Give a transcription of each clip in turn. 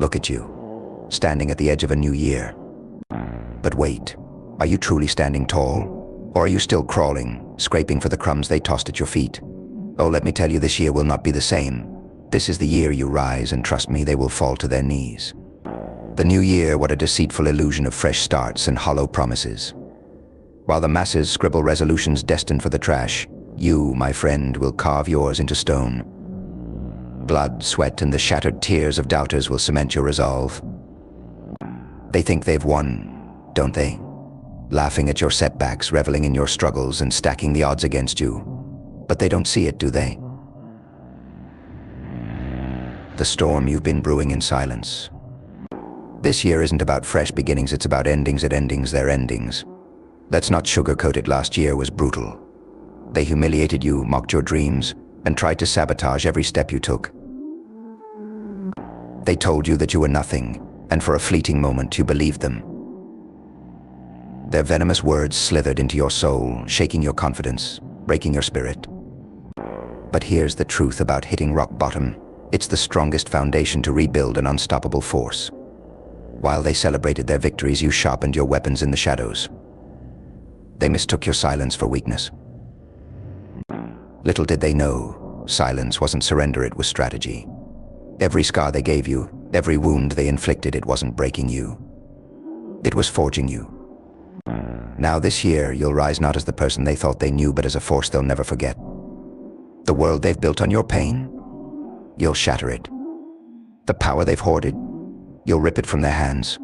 Look at you, standing at the edge of a new year. But wait, are you truly standing tall? Or are you still crawling, scraping for the crumbs they tossed at your feet? Oh, let me tell you, this year will not be the same. This is the year you rise, and trust me, they will fall to their knees. The new year, what a deceitful illusion of fresh starts and hollow promises. While the masses scribble resolutions destined for the trash, you, my friend, will carve yours into stone. Blood, sweat, and the shattered tears of doubters will cement your resolve. They think they've won, don't they? Laughing at your setbacks, reveling in your struggles, and stacking the odds against you. But they don't see it, do they? The storm you've been brewing in silence. This year isn't about fresh beginnings, it's about endings at endings, their endings. Let's not sugarcoat it, last year was brutal. They humiliated you, mocked your dreams, and tried to sabotage every step you took. They told you that you were nothing, and for a fleeting moment you believed them. Their venomous words slithered into your soul, shaking your confidence, breaking your spirit. But here's the truth about hitting rock bottom. It's the strongest foundation to rebuild an unstoppable force. While they celebrated their victories, you sharpened your weapons in the shadows. They mistook your silence for weakness. Little did they know, silence wasn't surrender, it was strategy. Every scar they gave you, every wound they inflicted, it wasn't breaking you. It was forging you. Now this year, you'll rise not as the person they thought they knew, but as a force they'll never forget. The world they've built on your pain, you'll shatter it. The power they've hoarded, you'll rip it from their hands.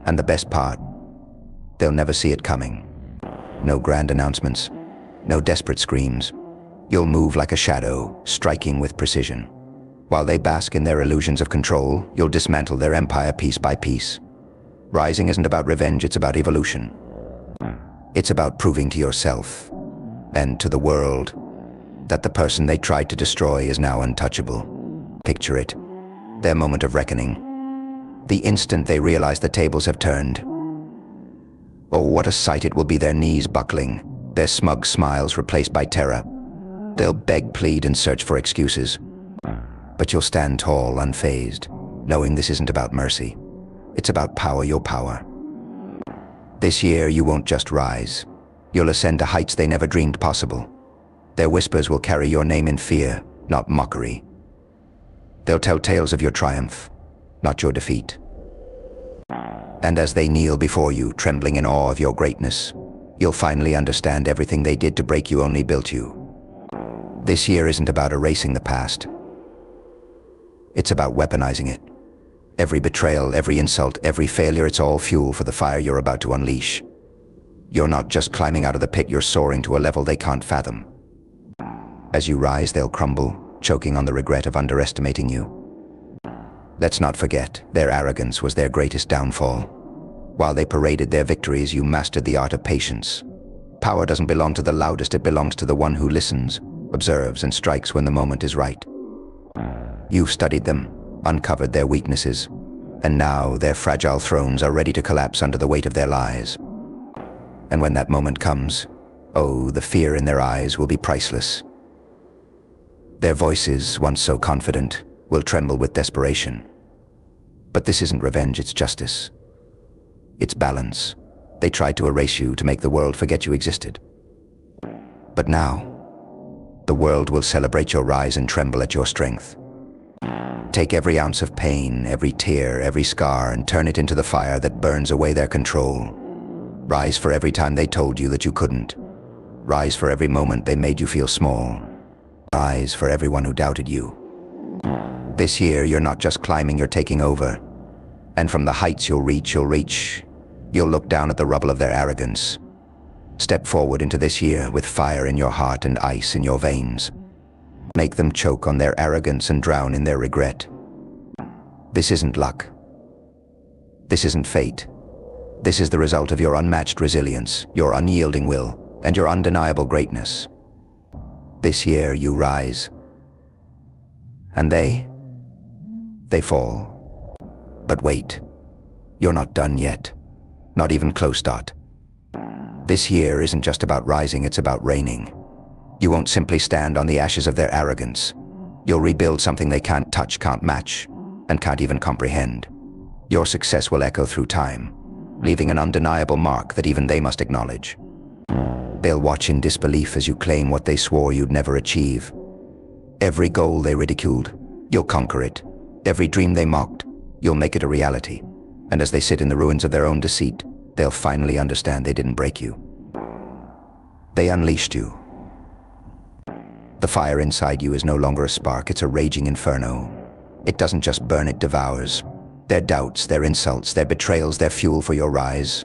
And the best part, they'll never see it coming. No grand announcements, no desperate screams. You'll move like a shadow, striking with precision. While they bask in their illusions of control, you'll dismantle their empire piece by piece. Rising isn't about revenge, it's about evolution. It's about proving to yourself and to the world that the person they tried to destroy is now untouchable. Picture it, their moment of reckoning. The instant they realize the tables have turned. Oh, what a sight it will be, their knees buckling, their smug smiles replaced by terror. They'll beg, plead, and search for excuses. But you'll stand tall, unfazed, knowing this isn't about mercy. It's about power, your power. This year, you won't just rise. You'll ascend to heights they never dreamed possible. Their whispers will carry your name in fear, not mockery. They'll tell tales of your triumph, not your defeat. And as they kneel before you, trembling in awe of your greatness, you'll finally understand everything they did to break you only built you. This year isn't about erasing the past. It's about weaponizing it. Every betrayal, every insult, every failure, it's all fuel for the fire you're about to unleash. You're not just climbing out of the pit, you're soaring to a level they can't fathom. As you rise, they'll crumble, choking on the regret of underestimating you. Let's not forget, their arrogance was their greatest downfall. While they paraded their victories, you mastered the art of patience. Power doesn't belong to the loudest, it belongs to the one who listens, observes, and strikes when the moment is right. You've studied them, uncovered their weaknesses, and now their fragile thrones are ready to collapse under the weight of their lies. And when that moment comes, oh, the fear in their eyes will be priceless. Their voices, once so confident, will tremble with desperation. But this isn't revenge, it's justice. It's balance. They tried to erase you, to make the world forget you existed. But now, the world will celebrate your rise and tremble at your strength. Take every ounce of pain, every tear, every scar, and turn it into the fire that burns away their control. Rise for every time they told you that you couldn't. Rise for every moment they made you feel small. Rise for everyone who doubted you. This year, you're not just climbing, you're taking over. And from the heights you'll reach, you'll look down at the rubble of their arrogance. Step forward into this year with fire in your heart and ice in your veins. Make them choke on their arrogance and drown in their regret. This isn't luck. This isn't fate. This is the result of your unmatched resilience, your unyielding will, and your undeniable greatness. This year you rise. And they fall. But wait, you're not done yet. Not even close, Dot. This year isn't just about rising, it's about reigning. You won't simply stand on the ashes of their arrogance. You'll rebuild something they can't touch, can't match. and can't even comprehend. Your success will echo through time, leaving an undeniable mark that even they must acknowledge. They'll watch in disbelief as you claim what they swore you'd never achieve. Every goal they ridiculed, you'll conquer it. Every dream they mocked, you'll make it a reality. And as they sit in the ruins of their own deceit, they'll finally understand they didn't break you. They unleashed you. The fire inside you is no longer a spark, it's a raging inferno. It doesn't just burn, it devours. Their doubts, their insults, their betrayals, their fuel for your rise,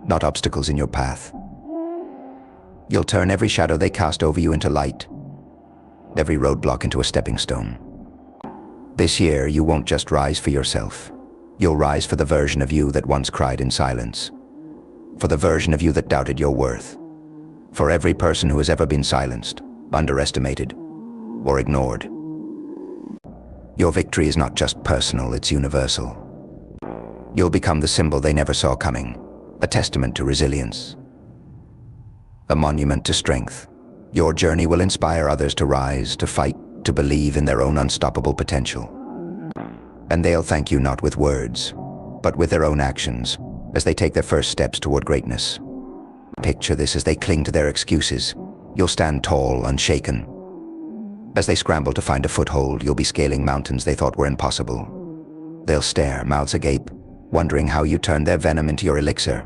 not obstacles in your path. You'll turn every shadow they cast over you into light, every roadblock into a stepping stone. This year, you won't just rise for yourself. You'll rise for the version of you that once cried in silence, for the version of you that doubted your worth, for every person who has ever been silenced, underestimated, or ignored. Your victory is not just personal, it's universal. You'll become the symbol they never saw coming, a testament to resilience, a monument to strength. Your journey will inspire others to rise, to fight, to believe in their own unstoppable potential. And they'll thank you not with words, but with their own actions, as they take their first steps toward greatness. Picture this as they cling to their excuses. You'll stand tall, unshaken. As they scramble to find a foothold, you'll be scaling mountains they thought were impossible. They'll stare, mouths agape, wondering how you turned their venom into your elixir,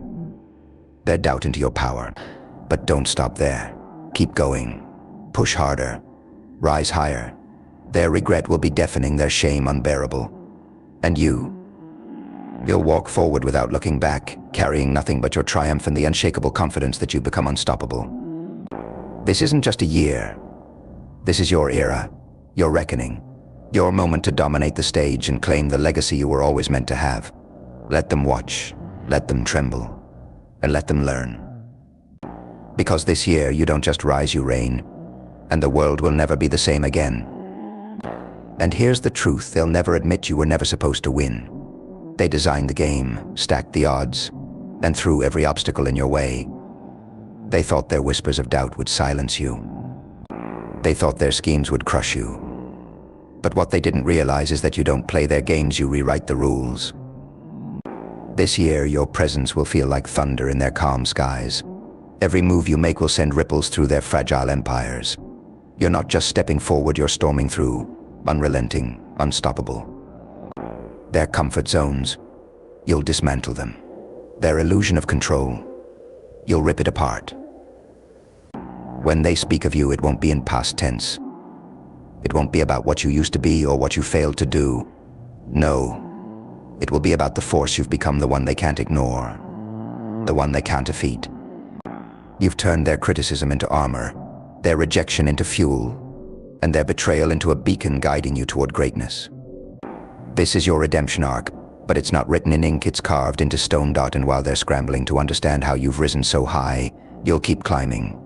their doubt into your power. But don't stop there. Keep going. Push harder. Rise higher. Their regret will be deafening, their shame unbearable. And you'll walk forward without looking back, carrying nothing but your triumph and the unshakable confidence that you've become unstoppable. This isn't just a year. This is your era, your reckoning, your moment to dominate the stage and claim the legacy you were always meant to have. Let them watch, let them tremble, and let them learn. Because this year, you don't just rise, you reign, and the world will never be the same again. And here's the truth, they'll never admit you were never supposed to win. They designed the game, stacked the odds, and threw every obstacle in your way. They thought their whispers of doubt would silence you. They thought their schemes would crush you. But what they didn't realize is that you don't play their games, you rewrite the rules. This year, your presence will feel like thunder in their calm skies. Every move you make will send ripples through their fragile empires. You're not just stepping forward, you're storming through, unrelenting, unstoppable. Their comfort zones, you'll dismantle them. Their illusion of control, you'll rip it apart. When they speak of you, it won't be in past tense. It won't be about what you used to be or what you failed to do. No, it will be about the force you've become, the one they can't ignore, the one they can't defeat. You've turned their criticism into armor, their rejection into fuel, and their betrayal into a beacon guiding you toward greatness. This is your redemption arc, but it's not written in ink, it's carved into stone. And while they're scrambling to understand how you've risen so high, you'll keep climbing.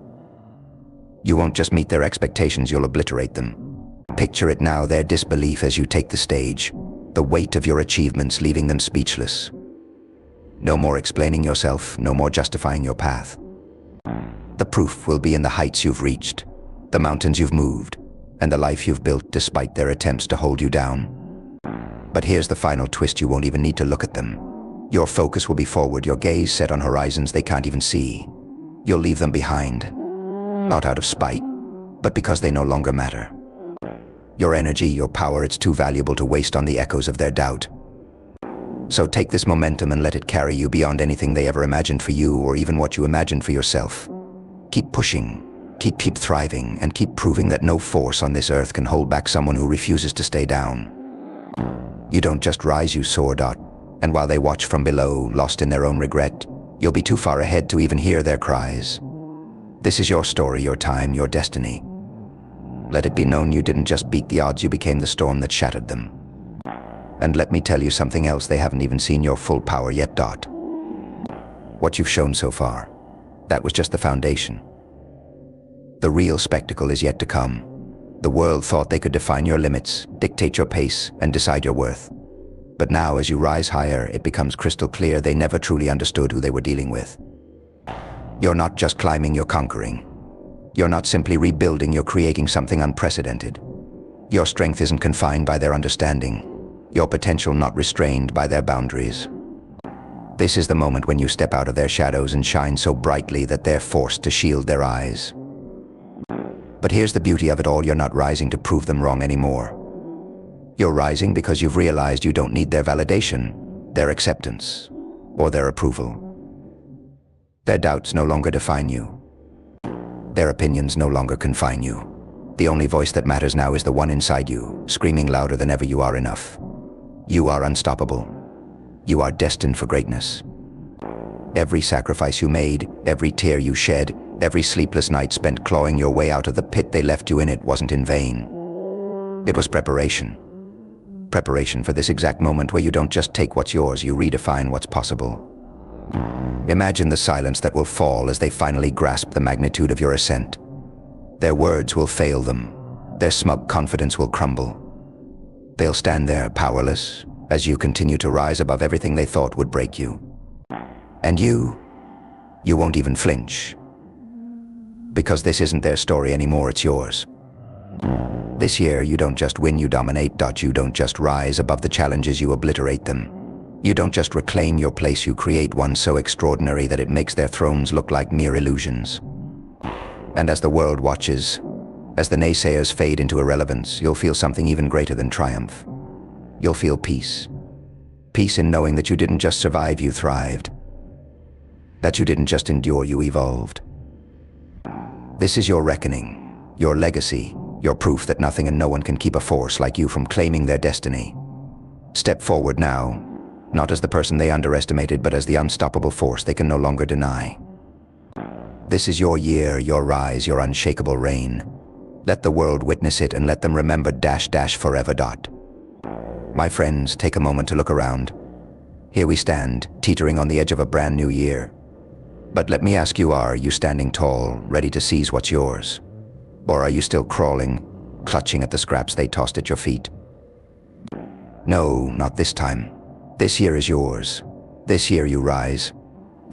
You won't just meet their expectations, you'll obliterate them. Picture it now, their disbelief as you take the stage, the weight of your achievements leaving them speechless. No more explaining yourself, no more justifying your path. The proof will be in the heights you've reached, the mountains you've moved, and the life you've built despite their attempts to hold you down. But here's the final twist, you won't even need to look at them. Your focus will be forward, your gaze set on horizons they can't even see. You'll leave them behind, not out of spite, but because they no longer matter. Your energy, your power, it's too valuable to waste on the echoes of their doubt. So take this momentum and let it carry you beyond anything they ever imagined for you or even what you imagined for yourself. Keep pushing, keep thriving, and keep proving that no force on this earth can hold back someone who refuses to stay down. You don't just rise, you soar. And while they watch from below, lost in their own regret, you'll be too far ahead to even hear their cries. This is your story, your time, your destiny. Let it be known you didn't just beat the odds, you became the storm that shattered them. And let me tell you something else, they haven't even seen your full power yet. What you've shown so far, that was just the foundation. The real spectacle is yet to come. The world thought they could define your limits, dictate your pace, and decide your worth. But now, as you rise higher, it becomes crystal clear they never truly understood who they were dealing with. You're not just climbing, you're conquering. You're not simply rebuilding, you're creating something unprecedented. Your strength isn't confined by their understanding. your potential not restrained by their boundaries. This is the moment when you step out of their shadows and shine so brightly that they're forced to shield their eyes. But here's the beauty of it all: you're not rising to prove them wrong anymore. You're rising because you've realized you don't need their validation, their acceptance, or their approval. Their doubts no longer define you. Their opinions no longer confine you. The only voice that matters now is the one inside you, screaming louder than ever: you are enough. You are unstoppable. You are destined for greatness. Every sacrifice you made, every tear you shed, every sleepless night spent clawing your way out of the pit they left you in, it wasn't in vain. It was preparation. Preparation for this exact moment where you don't just take what's yours, you redefine what's possible. Imagine the silence that will fall as they finally grasp the magnitude of your ascent. Their words will fail them. Their smug confidence will crumble. They'll stand there powerless as you continue to rise above everything they thought would break you. And you won't even flinch. Because this isn't their story anymore, it's yours. This year, you don't just win, you dominate. You don't just rise above the challenges, you obliterate them. You don't just reclaim your place, you create one so extraordinary that it makes their thrones look like mere illusions. And as the world watches, as the naysayers fade into irrelevance, you'll feel something even greater than triumph. You'll feel peace. Peace in knowing that you didn't just survive, you thrived. That you didn't just endure, you evolved. This is your reckoning, your legacy, your proof that nothing and no one can keep a force like you from claiming their destiny. Step forward now, not as the person they underestimated, but as the unstoppable force they can no longer deny. This is your year, your rise, your unshakable reign. Let the world witness it and let them remember forever. My friends, take a moment to look around. Here we stand, teetering on the edge of a brand new year. But let me ask you, are you standing tall, ready to seize what's yours? Or are you still crawling, clutching at the scraps they tossed at your feet? No, not this time. This year is yours. This year you rise.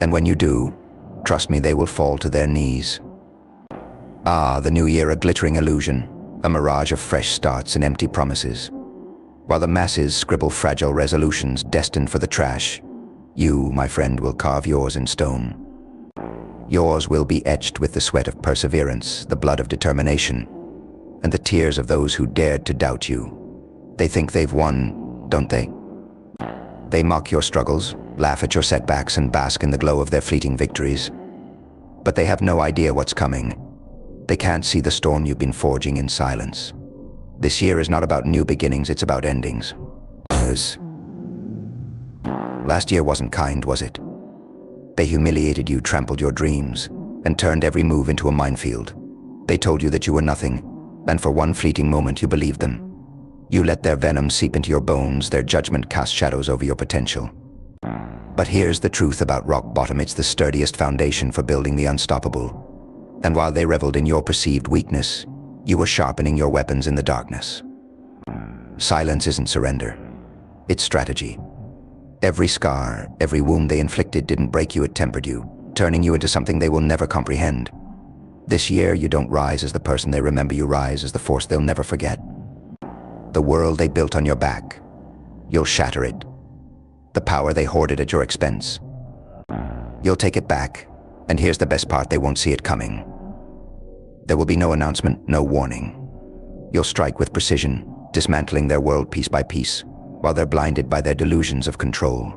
And when you do, trust me, they will fall to their knees. Ah, the new year, a glittering illusion, a mirage of fresh starts and empty promises. While the masses scribble fragile resolutions destined for the trash, you, my friend, will carve yours in stone. Yours will be etched with the sweat of perseverance, the blood of determination, and the tears of those who dared to doubt you. They think they've won, don't they? They mock your struggles, laugh at your setbacks, and bask in the glow of their fleeting victories. But they have no idea what's coming. They can't see the storm you've been forging in silence. This year is not about new beginnings, it's about endings. Last year wasn't kind, was it? They humiliated you, trampled your dreams, and turned every move into a minefield. They told you that you were nothing, and for one fleeting moment you believed them. You let their venom seep into your bones, their judgment cast shadows over your potential. But here's the truth about rock bottom: it's the sturdiest foundation for building the unstoppable. And while they reveled in your perceived weakness, you were sharpening your weapons in the darkness. Silence isn't surrender. It's strategy. Every scar, every wound they inflicted didn't break you, it tempered you, turning you into something they will never comprehend. This year, you don't rise as the person they remember, you rise as the force they'll never forget. The world they built on your back, you'll shatter it. The power they hoarded at your expense, you'll take it back. And here's the best part: they won't see it coming. There will be no announcement, no warning. You'll strike with precision, dismantling their world piece by piece, while they're blinded by their delusions of control.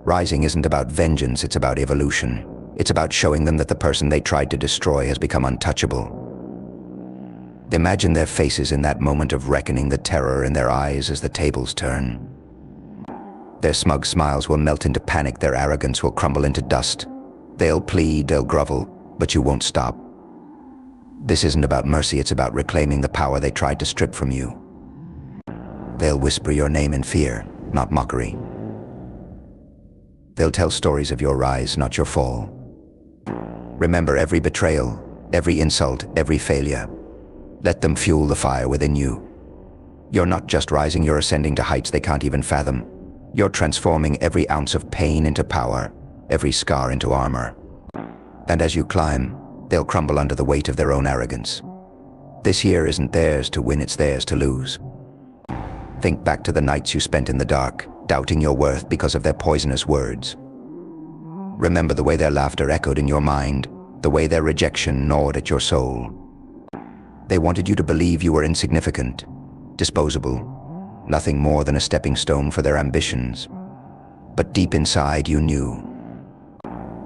Rising isn't about vengeance, it's about evolution. It's about showing them that the person they tried to destroy has become untouchable. Imagine their faces in that moment of reckoning, the terror in their eyes as the tables turn. Their smug smiles will melt into panic, their arrogance will crumble into dust. They'll plead, they'll grovel, but you won't stop. This isn't about mercy, it's about reclaiming the power they tried to strip from you. They'll whisper your name in fear, not mockery. They'll tell stories of your rise, not your fall. Remember every betrayal, every insult, every failure. Let them fuel the fire within you. You're not just rising, you're ascending to heights they can't even fathom. You're transforming every ounce of pain into power, every scar into armor. And as you climb, they'll crumble under the weight of their own arrogance. This year isn't theirs to win, it's theirs to lose. Think back to the nights you spent in the dark, doubting your worth because of their poisonous words. Remember the way their laughter echoed in your mind, the way their rejection gnawed at your soul. They wanted you to believe you were insignificant, disposable, nothing more than a stepping stone for their ambitions. But deep inside, you knew.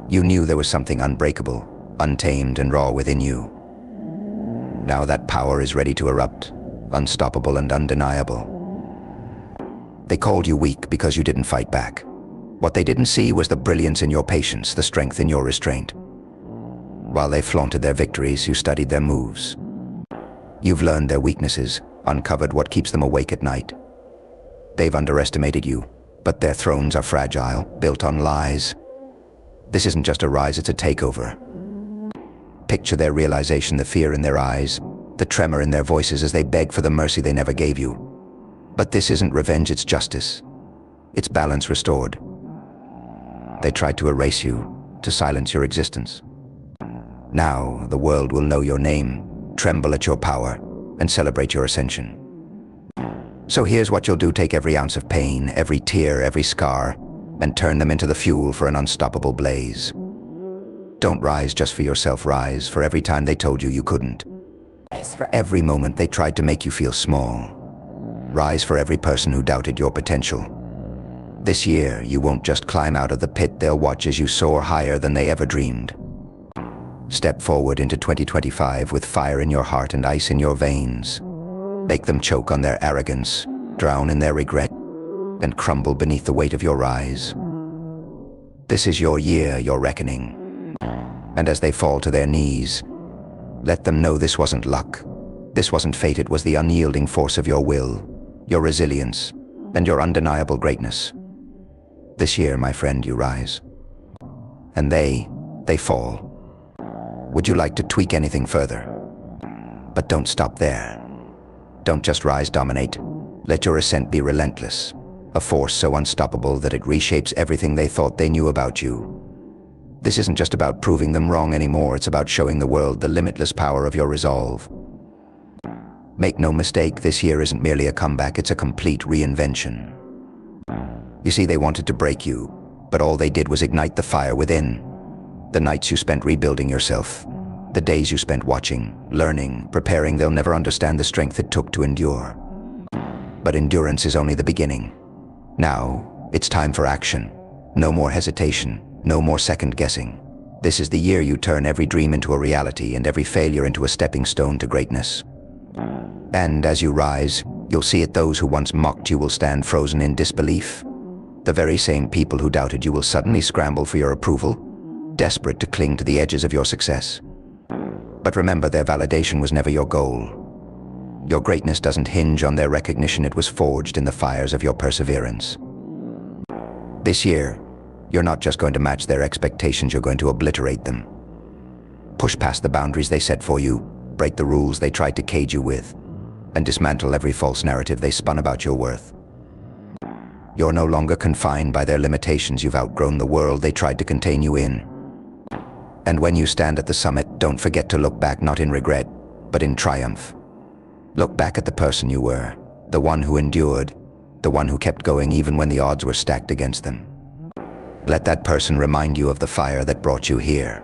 You knew there was something unbreakable, untamed and raw within you. Now that power is ready to erupt, unstoppable and undeniable. They called you weak because you didn't fight back. What they didn't see was the brilliance in your patience, the strength in your restraint. While they flaunted their victories, you studied their moves. You've learned their weaknesses, uncovered what keeps them awake at night. They've underestimated you, but their thrones are fragile, built on lies. This isn't just a rise, it's a takeover. Picture their realization, the fear in their eyes, the tremor in their voices as they beg for the mercy they never gave you. But this isn't revenge, it's justice. It's balance restored. They tried to erase you, to silence your existence. Now the world will know your name, tremble at your power, and celebrate your ascension. So here's what you'll do: take every ounce of pain, every tear, every scar, and turn them into the fuel for an unstoppable blaze. Don't rise just for yourself, rise for every time they told you you couldn't. For every moment they tried to make you feel small. Rise for every person who doubted your potential. This year, you won't just climb out of the pit, they'll watch as you soar higher than they ever dreamed. Step forward into 2025 with fire in your heart and ice in your veins. Make them choke on their arrogance, drown in their regret, and crumble beneath the weight of your rise. This is your year, your reckoning. And as they fall to their knees, let them know this wasn't luck. This wasn't fate, it was the unyielding force of your will, your resilience, and your undeniable greatness. This year, my friend, you rise. And they fall. Would you like to tweak anything further? But don't stop there. Don't just rise, dominate. Let your ascent be relentless, a force so unstoppable that it reshapes everything they thought they knew about you. This isn't just about proving them wrong anymore, it's about showing the world the limitless power of your resolve. Make no mistake, this year isn't merely a comeback, it's a complete reinvention. You see, they wanted to break you, but all they did was ignite the fire within. The nights you spent rebuilding yourself, the days you spent watching, learning, preparing, they'll never understand the strength it took to endure. But endurance is only the beginning. Now, it's time for action. No more hesitation, no more second guessing. This is the year you turn every dream into a reality and every failure into a stepping stone to greatness. And as you rise, you'll see it, those who once mocked you will stand frozen in disbelief. The very same people who doubted you will suddenly scramble for your approval, desperate to cling to the edges of your success. But remember, their validation was never your goal. Your greatness doesn't hinge on their recognition, it was forged in the fires of your perseverance. This year, you're not just going to match their expectations, you're going to obliterate them. Push past the boundaries they set for you, break the rules they tried to cage you with, and dismantle every false narrative they spun about your worth. You're no longer confined by their limitations, you've outgrown the world they tried to contain you in. And when you stand at the summit, don't forget to look back, not in regret, but in triumph. Look back at the person you were, the one who endured, the one who kept going even when the odds were stacked against them. Let that person remind you of the fire that brought you here.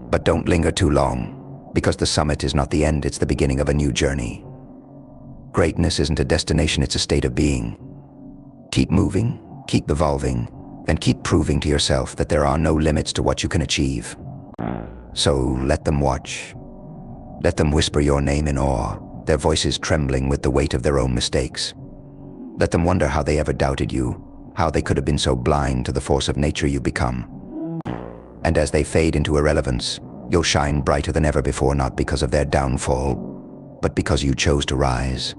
But don't linger too long, because the summit is not the end, it's the beginning of a new journey. Greatness isn't a destination, it's a state of being. Keep moving, keep evolving, and keep proving to yourself that there are no limits to what you can achieve. So let them watch. Let them whisper your name in awe, their voices trembling with the weight of their own mistakes. Let them wonder how they ever doubted you, how they could have been so blind to the force of nature you become. And as they fade into irrelevance, you'll shine brighter than ever before, not because of their downfall, but because you chose to rise.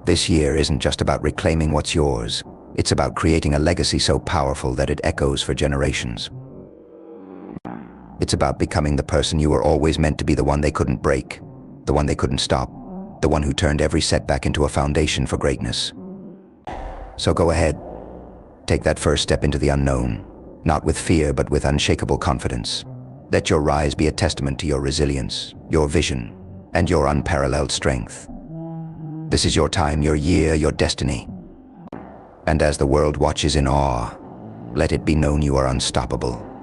This year isn't just about reclaiming what's yours, it's about creating a legacy so powerful that it echoes for generations. It's about becoming the person you were always meant to be, the one they couldn't break, the one they couldn't stop, the one who turned every setback into a foundation for greatness. So go ahead, take that first step into the unknown, not with fear but with unshakable confidence. Let your rise be a testament to your resilience, your vision, and your unparalleled strength. This is your time, your year, your destiny. And as the world watches in awe, let it be known you are unstoppable.